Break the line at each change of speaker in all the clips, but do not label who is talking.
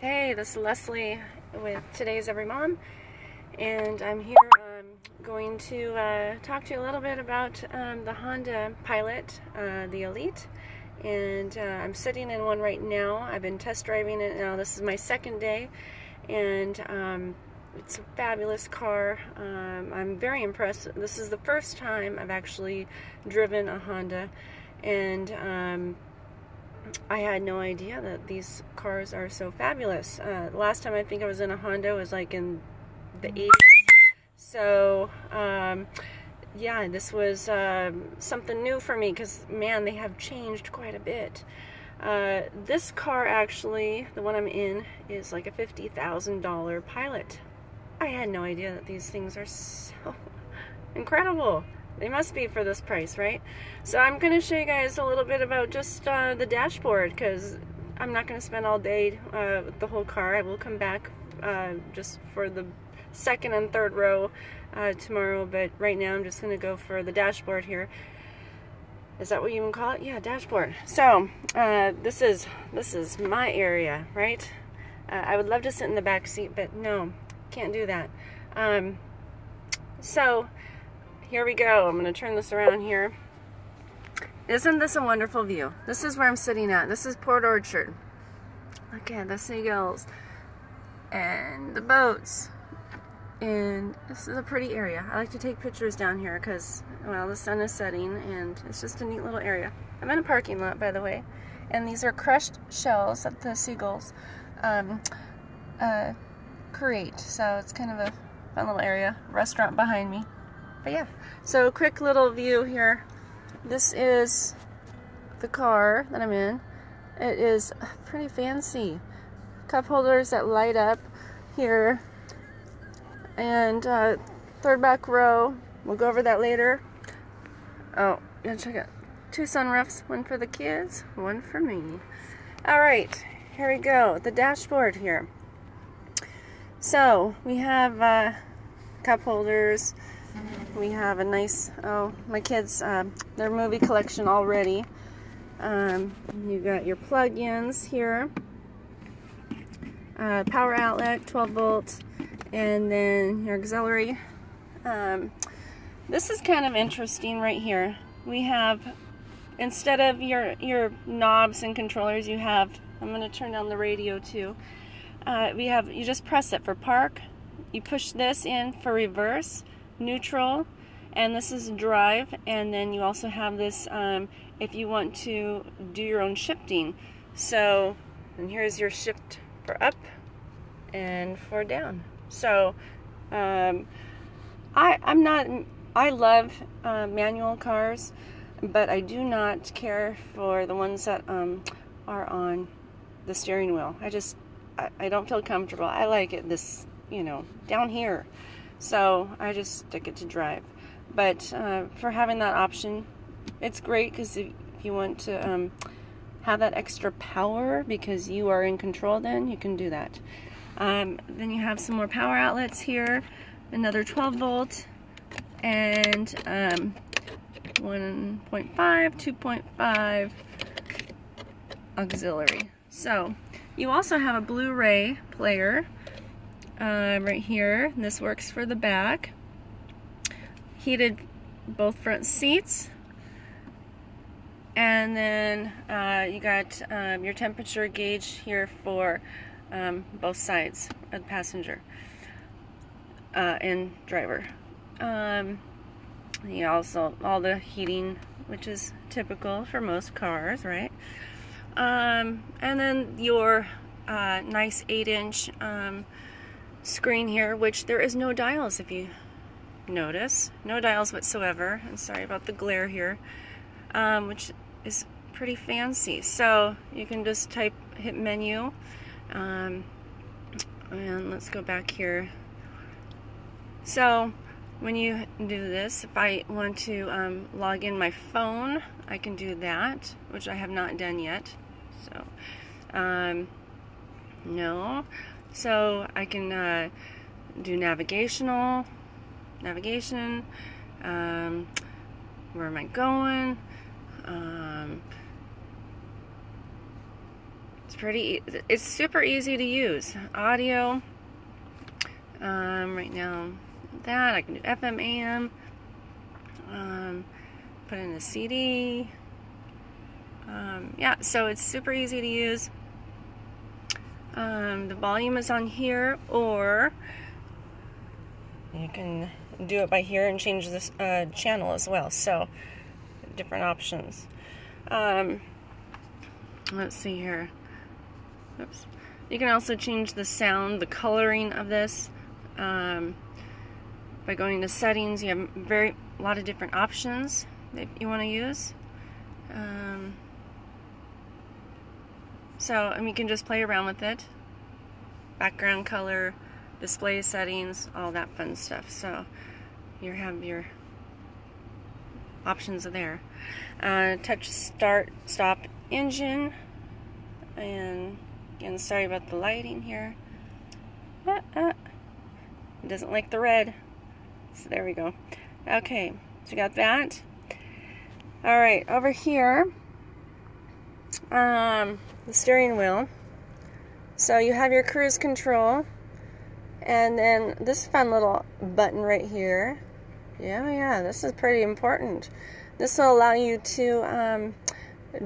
Hey, this is Leslie with Today's Every Mom, and I'm here going to talk to you a little bit about the Honda Pilot, the Elite, and I'm sitting in one right now. I've been test driving it now. This is my second day, and it's a fabulous car. I'm very impressed. This is the first time I've actually driven a Honda, and I had no idea that these cars are so fabulous. Last time I think I was in a Honda was like in the 80s. So, yeah, this was something new for me because, man, they have changed quite a bit. This car actually, the one I'm in, is like a $50,000 Pilot. I had no idea that these things are so incredible. They must be for this price, right? So I'm going to show you guys a little bit about just the dashboard, because I'm not going to spend all day with the whole car. I will come back just for the second and third row tomorrow, but right now I'm just going to go for the dashboard here. Is that what you even call it? Yeah, dashboard. So this is my area, right? I would love to sit in the back seat, but no, can't do that. So here we go. I'm going to turn this around here. Isn't this a wonderful view? This is where I'm sitting at. This is Port Orchard. Look at the seagulls and the boats. And this is a pretty area. I like to take pictures down here because, well, the sun is setting and it's just a neat little area. I'm in a parking lot, by the way. And these are crushed shells that the seagulls create. So it's kind of a fun little area. Restaurant behind me. But yeah, so quick little view here. This is the car that I'm in. It is pretty fancy. Cup holders that light up here. And third back row, we'll go over that later. Oh, yeah, check it. 2 sunroofs, one for the kids, one for me. Alright, here we go. The dashboard here. So, we have cup holders. We have a nice, my kids, their movie collection already. You got your plug-ins here. Power outlet, 12 volts, and then your auxiliary. This is kind of interesting right here. We have, instead of your knobs and controllers, you have, I'm going to turn down the radio too. You just press it for park. You push this in for reverse, neutral, and this is drive, and then you also have this if you want to do your own shifting. So, and here's your shift for up and for down. So I love manual cars, but I do not care for the ones that are on the steering wheel. I don't feel comfortable. I like it this, down here. So I just stick it to drive. But for having that option, it's great because if you want to have that extra power because you are in control, then you can do that. Then you have some more power outlets here, another 12 volt, and 1.5, 2.5 auxiliary. So you also have a Blu-ray player right here. This works for the back. Heated both front seats, and then you got your temperature gauge here for both sides of the passenger and driver. You also all the heating, which is typical for most cars, right? And then your nice 8-inch screen here, which there is no dials, if you notice. No dials whatsoever. I'm sorry about the glare here, which is pretty fancy. So you can just hit menu, and let's go back here. So when you do this, if I want to log in my phone, I can do that, which I have not done yet. So no. So I can do navigation, where am I going, It's super easy to use. Audio, right now, that I can do FM, AM, put in a CD. Yeah, so it's super easy to use. The volume is on here, or you can do it by here and change this channel as well. So different options. Let's see here. Oops. You can also change the sound, the coloring of this by going to settings. You have a lot of different options that you want to use. So, you can just play around with it. Background color, display settings, all that fun stuff. So, you have your options there. Touch start, stop engine. And again, sorry about the lighting here. It doesn't like the red. So there we go. Okay, so we got that. Alright, over here, the steering wheel. So you have your cruise control, and then this fun little button right here. Yeah, this is pretty important. This will allow you to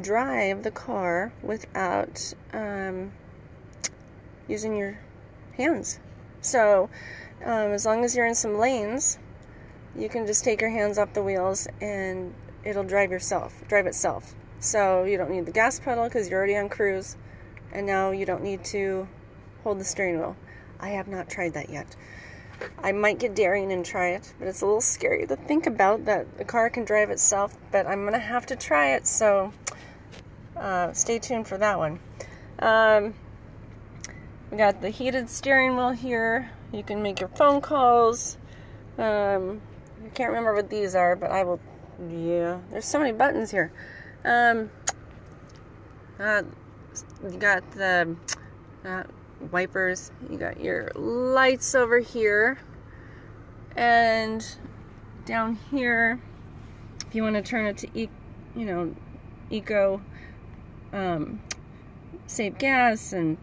drive the car without using your hands. So as long as you're in some lanes, you can just take your hands off the wheels and it'll drive itself. So you don't need the gas pedal because you're already on cruise, and now you don't need to hold the steering wheel. I have not tried that yet. I might get daring and try it, but it's a little scary to think about that the car can drive itself, but I'm gonna have to try it, so stay tuned for that one. We got the heated steering wheel here. You can make your phone calls. I can't remember what these are, but I will. Yeah, there's so many buttons here. You got the wipers. You got your lights over here, and down here, if you want to turn it to eco, save gas. And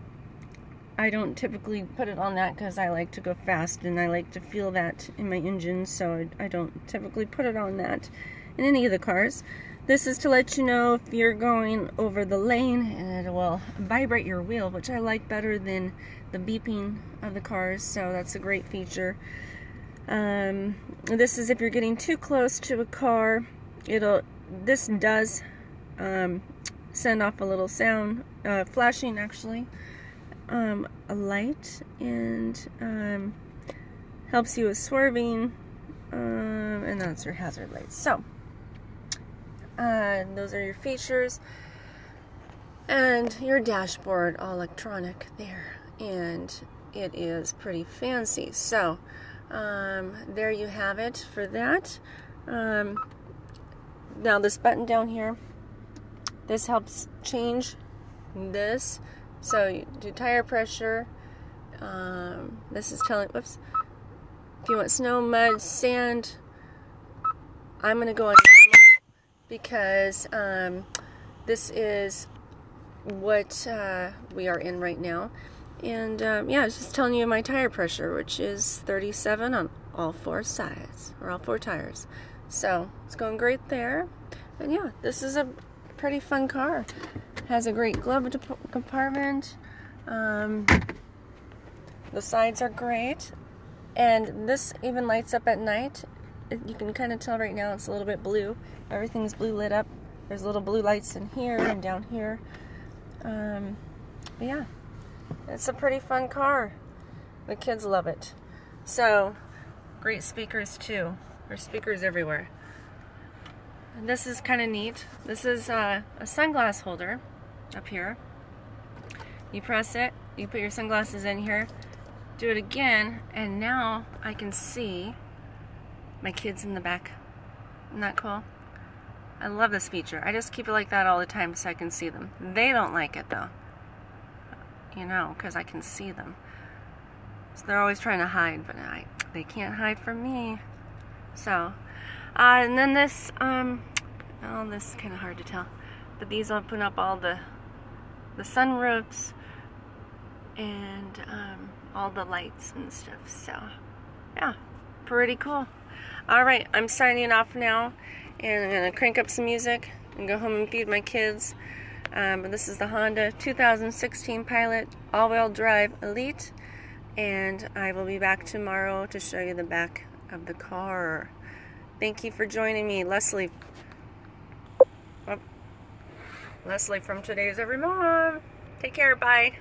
I don't typically put it on that because I like to go fast and I like to feel that in my engine, so I don't typically put it on that in any of the cars. This is to let you know if you're going over the lane, and it will vibrate your wheel, which I like better than the beeping of the cars, so that's a great feature. This is if you're getting too close to a car. This does send off a little sound, flashing actually, a light, and helps you with swerving, and that's your hazard lights. So those are your features, and your dashboard, all electronic there, and it is pretty fancy. So there you have it for that. Now this button down here, this helps change this. So you do tire pressure. This is telling, whoops, if you want snow, mud, sand. I'm going to go on because this is what we are in right now. And yeah, it's just telling you my tire pressure, which is 37 on all four sides, or all four tires. So it's going great there. And yeah, this is a pretty fun car. Has a great glove compartment. The sides are great, and this even lights up at night. You can kind of tell right now it's a little bit blue. Everything's blue lit up. There's little blue lights in here and down here. But yeah, it's a pretty fun car. The kids love it. So great speakers too. There's speakers everywhere. And this is kind of neat. This is a sunglass holder up here. You press it, you put your sunglasses in here, do it again, and now I can see my kids in the back. Isn't that cool? I love this feature. I just keep it like that all the time so I can see them. They don't like it though, because I can see them. So they're always trying to hide, but they can't hide from me. So, and then this, this is kind of hard to tell, but these open up all the the sunroofs and all the lights and stuff. So yeah, pretty cool. Alright, I'm signing off now, and I'm going to crank up some music and go home and feed my kids. But this is the Honda 2016 Pilot all-wheel drive Elite, and I will be back tomorrow to show you the back of the car. Thank you for joining me, Leslie. Leslie from Today's Every Mom. Take care, bye.